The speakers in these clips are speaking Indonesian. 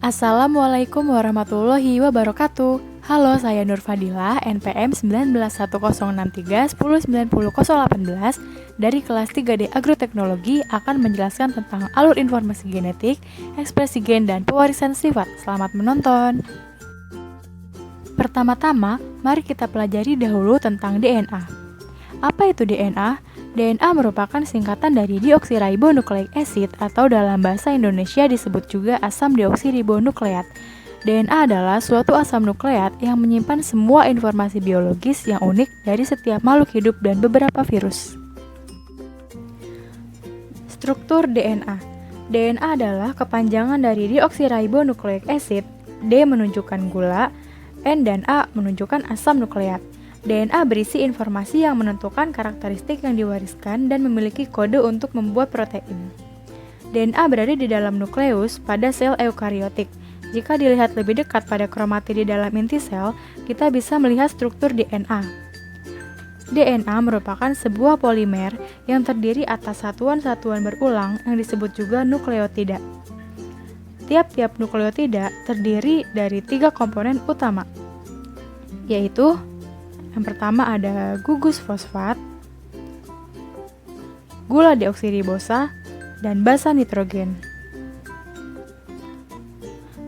Assalamualaikum warahmatullahi wabarakatuh. Halo, saya Nur Fadilah, NPM 191063 dari kelas 3D Agroteknologi akan menjelaskan tentang alur informasi genetik, ekspresi gen, dan pewarisan sifat. Selamat menonton. Pertama-tama, mari kita pelajari dahulu tentang DNA. Apa itu DNA? DNA merupakan singkatan dari deoksiribonukleik acid atau dalam bahasa Indonesia disebut juga asam deoksiribonukleat. DNA adalah suatu asam nukleat yang menyimpan semua informasi biologis yang unik dari setiap makhluk hidup dan beberapa virus. Struktur DNA. DNA adalah kepanjangan dari deoksiribonukleik acid. D menunjukkan gula, N dan A menunjukkan asam nukleat. DNA berisi informasi yang menentukan karakteristik yang diwariskan dan memiliki kode untuk membuat protein. DNA berada di dalam nukleus pada sel eukariotik. Jika dilihat lebih dekat pada kromatid di dalam inti sel, kita bisa melihat struktur DNA. DNA merupakan sebuah polimer yang terdiri atas satuan-satuan berulang yang disebut juga nukleotida. Tiap-tiap nukleotida terdiri dari 3 komponen utama, yaitu yang pertama ada gugus fosfat, gula deoksiribosa, dan basa nitrogen.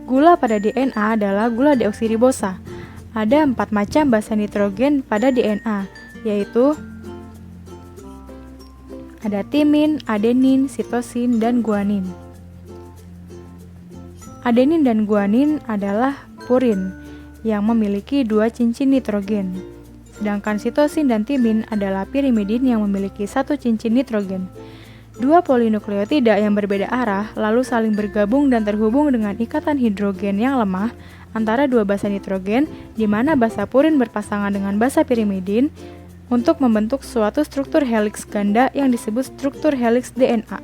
Gula pada DNA adalah gula deoksiribosa. Ada 4 macam basa nitrogen pada DNA, yaitu ada timin, adenin, sitosin, dan guanin. Adenin dan guanin adalah purin yang memiliki 2 cincin nitrogen. Sedangkan sitosin dan timin adalah pirimidin yang memiliki 1 cincin nitrogen. 2 polinukleotida yang berbeda arah lalu saling bergabung dan terhubung dengan ikatan hidrogen yang lemah antara 2 basa nitrogen, di mana basa purin berpasangan dengan basa pirimidin untuk membentuk suatu struktur heliks ganda yang disebut struktur heliks DNA.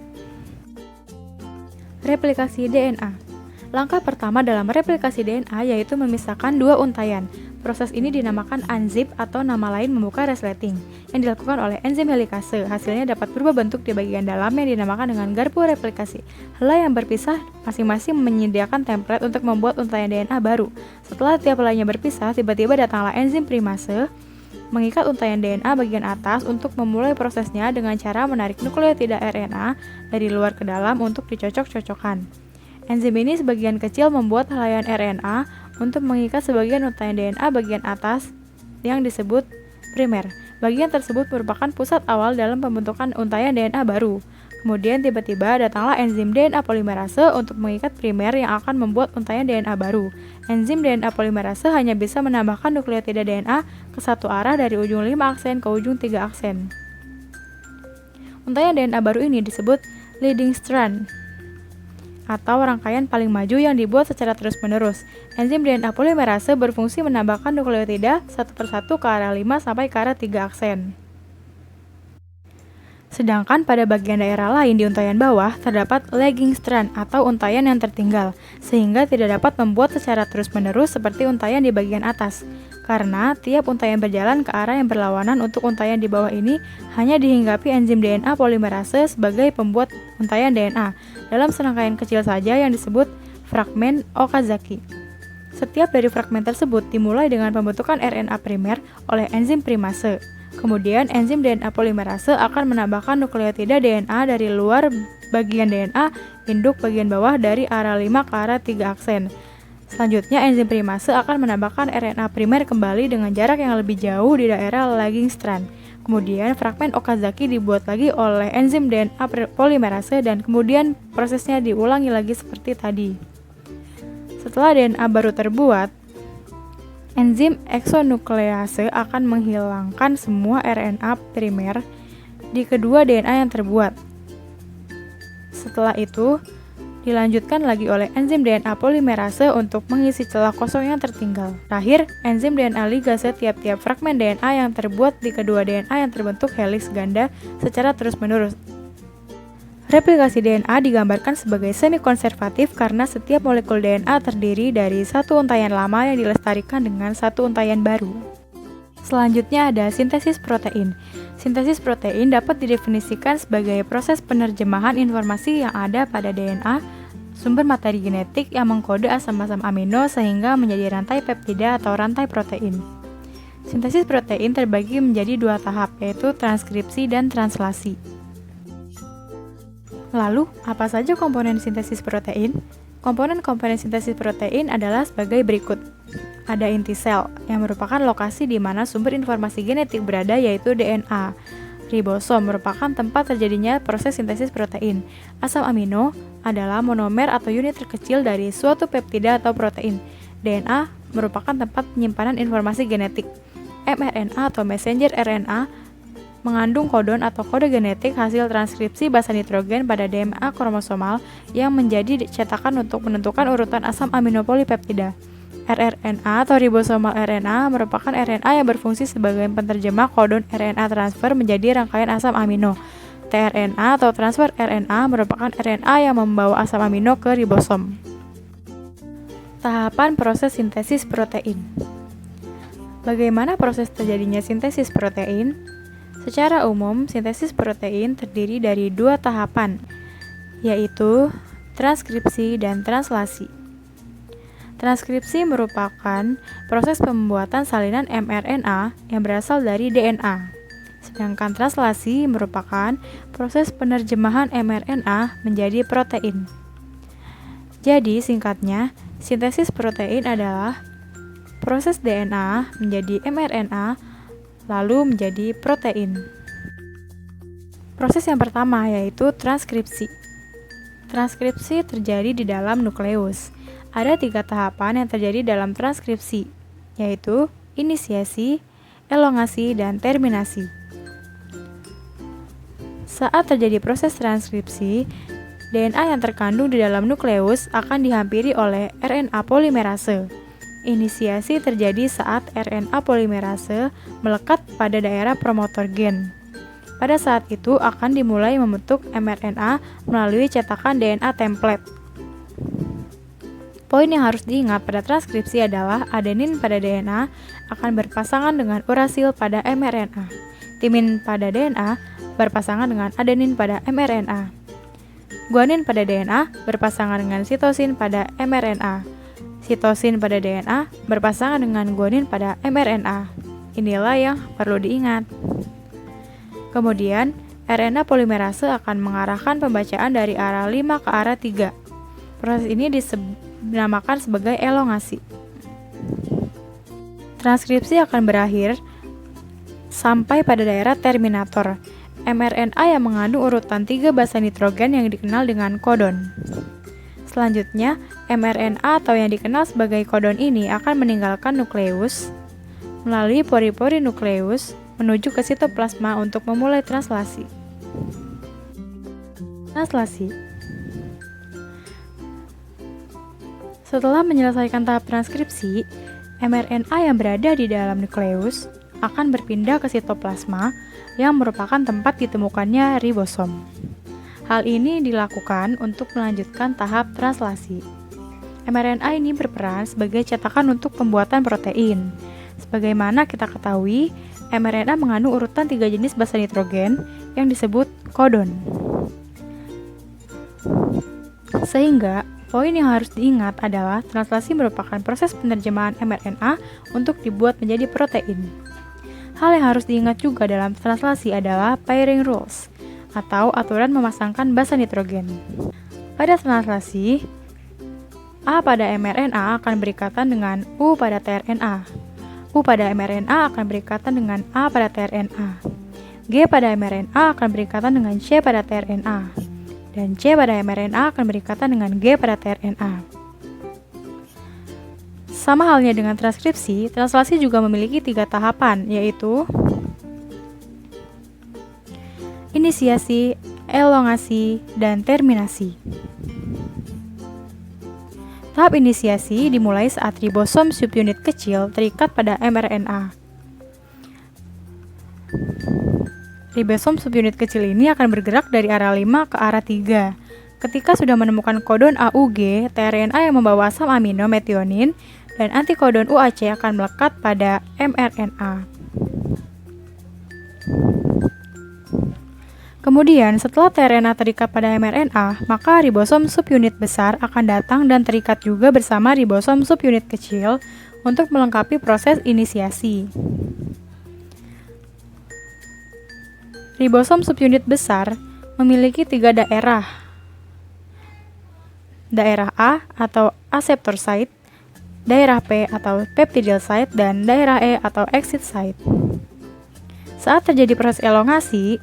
Replikasi DNA. Langkah pertama dalam replikasi DNA yaitu memisahkan 2 untaian. Proses ini dinamakan unzip atau nama lain membuka resleting, yang dilakukan oleh enzim helikase. Hasilnya dapat berubah bentuk di bagian dalam yang dinamakan dengan garpu replikasi. Helai yang berpisah masing-masing menyediakan template untuk membuat untaian DNA baru. Setelah tiap helainya berpisah, tiba-tiba datanglah enzim primase mengikat untaian DNA bagian atas untuk memulai prosesnya dengan cara menarik nukleotida RNA dari luar ke dalam untuk dicocok-cocokkan. Enzim ini sebagian kecil membuat helaian RNA untuk mengikat sebagian untaian DNA bagian atas yang disebut primer. Bagian tersebut merupakan pusat awal dalam pembentukan untaian DNA baru. Kemudian tiba-tiba datanglah enzim DNA polimerase untuk mengikat primer yang akan membuat untaian DNA baru. Enzim DNA polimerase hanya bisa menambahkan nukleotida DNA ke satu arah dari ujung 5 aksen ke ujung 3 aksen. Untaian DNA baru ini disebut leading strand atau rangkaian paling maju yang dibuat secara terus-menerus. Enzim DNA polimerase berfungsi menambahkan nukleotida satu persatu ke arah 5 sampai ke arah 3 aksen. Sedangkan pada bagian daerah lain di untaian bawah terdapat lagging strand atau untaian yang tertinggal, sehingga tidak dapat membuat secara terus-menerus seperti untaian di bagian atas. Karena tiap untaian berjalan ke arah yang berlawanan untuk untaian di bawah ini hanya dihinggapi enzim DNA polimerase sebagai pembuat untaian DNA dalam serangkaian kecil saja yang disebut fragmen Okazaki. Setiap dari fragmen tersebut dimulai dengan pembentukan RNA primer oleh enzim primase. Kemudian enzim DNA polimerase akan menambahkan nukleotida DNA dari luar bagian DNA induk bagian bawah dari arah 5 ke arah 3 aksen. Selanjutnya, enzim primase akan menambahkan RNA primer kembali dengan jarak yang lebih jauh di daerah lagging strand. Kemudian, fragmen Okazaki dibuat lagi oleh enzim DNA polimerase dan kemudian prosesnya diulangi lagi seperti tadi. Setelah DNA baru terbuat, enzim eksonuklease akan menghilangkan semua RNA primer di kedua DNA yang terbuat. Setelah itu, dilanjutkan lagi oleh enzim DNA polimerase untuk mengisi celah kosong yang tertinggal. Terakhir, enzim DNA ligase tiap-tiap fragmen DNA yang terbuat di kedua DNA yang terbentuk heliks ganda secara terus-menerus. Replikasi DNA digambarkan sebagai semi-konservatif karena setiap molekul DNA terdiri dari satu untaian lama yang dilestarikan dengan satu untaian baru. Selanjutnya ada sintesis protein. Sintesis protein dapat didefinisikan sebagai proses penerjemahan informasi yang ada pada DNA sumber materi genetik yang mengkode asam-asam amino sehingga menjadi rantai peptida atau rantai protein. Sintesis protein terbagi menjadi dua tahap, yaitu transkripsi dan translasi. Lalu, apa saja komponen sintesis protein? Komponen-komponen sintesis protein adalah sebagai berikut. Ada inti sel, yang merupakan lokasi di mana sumber informasi genetik berada, yaitu DNA. Ribosom merupakan tempat terjadinya proses sintesis protein. Asam amino adalah monomer atau unit terkecil dari suatu peptida atau protein. DNA merupakan tempat penyimpanan informasi genetik. mRNA atau messenger RNA mengandung kodon atau kode genetik hasil transkripsi basa nitrogen pada DNA kromosomal yang menjadi cetakan untuk menentukan urutan asam amino polipeptida. rRNA atau ribosomal RNA merupakan RNA yang berfungsi sebagai penerjemah kodon RNA transfer menjadi rangkaian asam amino. tRNA atau transfer RNA merupakan RNA yang membawa asam amino ke ribosom. Tahapan proses sintesis protein. Bagaimana proses terjadinya sintesis protein? Secara umum, sintesis protein terdiri dari dua tahapan, yaitu transkripsi dan translasi. Transkripsi merupakan proses pembuatan salinan mRNA yang berasal dari DNA. Sedangkan translasi merupakan proses penerjemahan mRNA menjadi protein. Jadi, singkatnya, sintesis protein adalah proses DNA menjadi mRNA lalu menjadi protein. Proses yang pertama yaitu transkripsi. Transkripsi terjadi di dalam nukleus. Ada 3 tahapan yang terjadi dalam transkripsi, yaitu inisiasi, elongasi, dan terminasi. Saat terjadi proses transkripsi, DNA yang terkandung di dalam nukleus akan dihampiri oleh RNA polimerase. Inisiasi terjadi saat RNA polimerase melekat pada daerah promotor gen. Pada saat itu akan dimulai membentuk mRNA melalui cetakan DNA template. Poin yang harus diingat pada transkripsi adalah adenin pada DNA akan berpasangan dengan urasil pada mRNA. Timin pada DNA berpasangan dengan adenin pada mRNA. Guanin pada DNA berpasangan dengan sitosin pada mRNA. Sitosin pada DNA berpasangan dengan guanin pada mRNA. Inilah yang perlu diingat. Kemudian, RNA polimerase akan mengarahkan pembacaan dari arah 5 ke arah 3. Proses ini dinamakan sebagai elongasi. Transkripsi akan berakhir sampai pada daerah terminator, mRNA yang mengandung urutan 3 basa nitrogen yang dikenal dengan kodon. Selanjutnya, mRNA atau yang dikenal sebagai kodon ini akan meninggalkan nukleus melalui pori-pori nukleus menuju ke sitoplasma untuk memulai translasi. Translasi. Setelah menyelesaikan tahap transkripsi, mRNA yang berada di dalam nukleus akan berpindah ke sitoplasma yang merupakan tempat ditemukannya ribosom. Hal ini dilakukan untuk melanjutkan tahap translasi. mRNA ini berperan sebagai cetakan untuk pembuatan protein. Sebagaimana kita ketahui, mRNA mengandung urutan 3 jenis basa nitrogen yang disebut kodon. Sehingga, poin yang harus diingat adalah translasi merupakan proses penerjemahan mRNA untuk dibuat menjadi protein. Hal yang harus diingat juga dalam translasi adalah pairing rules, atau aturan memasangkan basa nitrogen. Pada translasi, A pada mRNA akan berikatan dengan U pada tRNA. U pada mRNA akan berikatan dengan A pada tRNA. G pada mRNA akan berikatan dengan C pada tRNA. Dan C pada mRNA akan berikatan dengan G pada tRNA. Sama halnya dengan transkripsi, translasi juga memiliki 3 tahapan, yaitu inisiasi, elongasi, dan terminasi. Tahap inisiasi dimulai saat ribosom subunit kecil terikat pada mRNA. Ribosom subunit kecil ini akan bergerak dari arah 5 ke arah 3. Ketika sudah menemukan kodon AUG, tRNA yang membawa asam amino metionin dan antikodon UAC akan melekat pada mRNA. Kemudian, setelah tRNA terikat pada mRNA, maka ribosom subunit besar akan datang dan terikat juga bersama ribosom subunit kecil untuk melengkapi proses inisiasi. Ribosom subunit besar memiliki 3 daerah. Daerah A atau aseptor site, daerah P atau peptidyl site, dan daerah E atau exit site. Saat terjadi proses elongasi,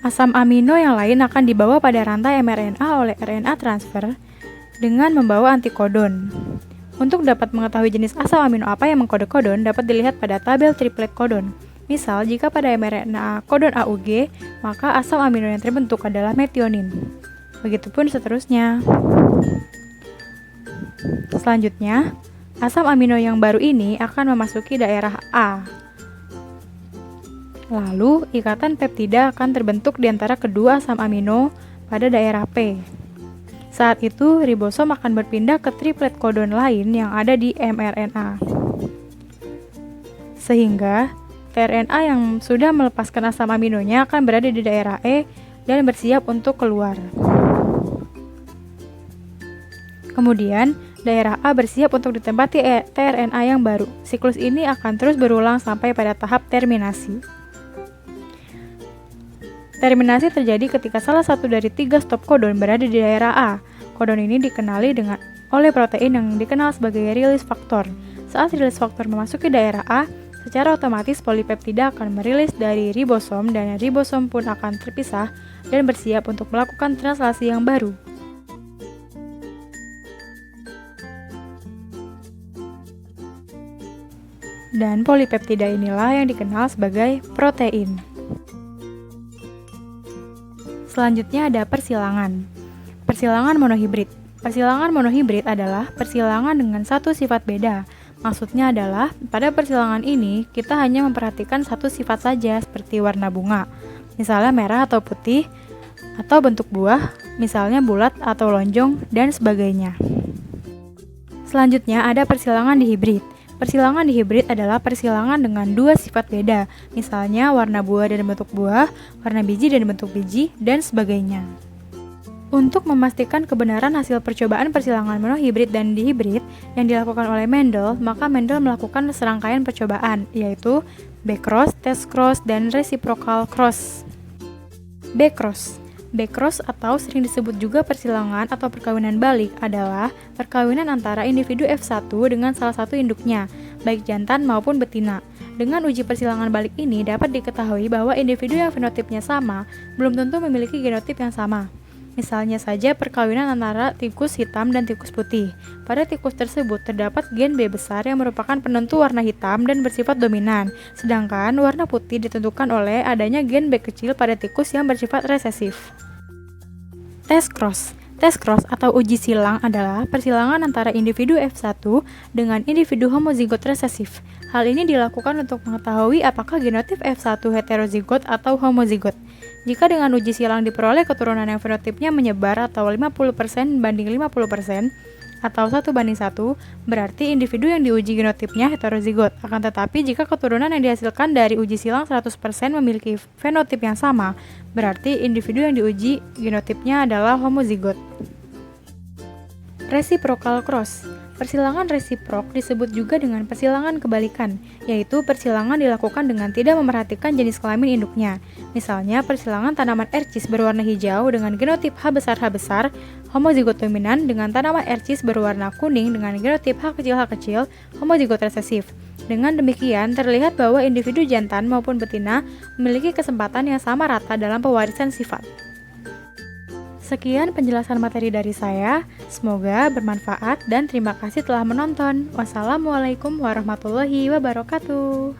asam amino yang lain akan dibawa pada rantai mRNA oleh RNA transfer dengan membawa antikodon. Untuk dapat mengetahui jenis asam amino apa yang mengkode kodon dapat dilihat pada tabel triplet kodon. Misal, jika pada mRNA kodon AUG, maka asam amino yang terbentuk adalah metionin. Begitupun seterusnya. Selanjutnya, asam amino yang baru ini akan memasuki daerah A. Lalu, ikatan peptida akan terbentuk di antara kedua asam amino pada daerah P. Saat itu, ribosom akan berpindah ke triplet kodon lain yang ada di mRNA. Sehingga, tRNA yang sudah melepaskan asam aminonya akan berada di daerah E dan bersiap untuk keluar. Kemudian, daerah A bersiap untuk ditempati tRNA yang baru. Siklus ini akan terus berulang sampai pada tahap terminasi. Terminasi terjadi ketika salah satu dari 3 stop kodon berada di daerah A. Kodon ini dikenali oleh protein yang dikenal sebagai release factor. Saat release factor memasuki daerah A, secara otomatis polipeptida akan merilis dari ribosom dan ribosom pun akan terpisah dan bersiap untuk melakukan translasi yang baru. Dan polipeptida inilah yang dikenal sebagai protein. Selanjutnya ada persilangan. Persilangan monohibrid. Persilangan monohibrid adalah persilangan dengan satu sifat beda. Maksudnya adalah, pada persilangan ini, kita hanya memperhatikan satu sifat saja seperti warna bunga, misalnya merah atau putih, atau bentuk buah, misalnya bulat atau lonjong, dan sebagainya. Selanjutnya ada persilangan dihibrid. Persilangan dihibrid adalah persilangan dengan dua sifat beda, misalnya warna buah dan bentuk buah, warna biji dan bentuk biji, dan sebagainya. Untuk memastikan kebenaran hasil percobaan persilangan monohibrid dan dihibrid yang dilakukan oleh Mendel, maka Mendel melakukan serangkaian percobaan, yaitu B-cross, test cross, dan reciprocal cross. B-cross. B-cross atau sering disebut juga persilangan atau perkawinan balik adalah perkawinan antara individu F1 dengan salah satu induknya, baik jantan maupun betina. Dengan uji persilangan balik ini dapat diketahui bahwa individu yang fenotipnya sama belum tentu memiliki genotip yang sama. Misalnya saja perkawinan antara tikus hitam dan tikus putih. Pada tikus tersebut terdapat gen B besar yang merupakan penentu warna hitam dan bersifat dominan, sedangkan warna putih ditentukan oleh adanya gen B kecil pada tikus yang bersifat resesif. Test cross. Test cross atau uji silang adalah persilangan antara individu F1 dengan individu homozigot resesif. Hal ini dilakukan untuk mengetahui apakah genotip F1 heterozigot atau homozigot. Jika dengan uji silang diperoleh keturunan yang fenotipnya menyebar atau 50% banding 50% atau 1:1, berarti individu yang diuji genotipnya heterozigot. Akan tetapi jika keturunan yang dihasilkan dari uji silang 100% memiliki fenotip yang sama, berarti individu yang diuji genotipnya adalah homozigot. Reciprocal cross. Persilangan resiprok disebut juga dengan persilangan kebalikan, yaitu persilangan dilakukan dengan tidak memerhatikan jenis kelamin induknya. Misalnya, persilangan tanaman ercis berwarna hijau dengan genotip H besar, homozigot dominan dengan tanaman ercis berwarna kuning dengan genotip H kecil, homozigot resesif. Dengan demikian, terlihat bahwa individu jantan maupun betina memiliki kesempatan yang sama rata dalam pewarisan sifat. Sekian penjelasan materi dari saya, semoga bermanfaat dan terima kasih telah menonton. Wassalamualaikum warahmatullahi wabarakatuh.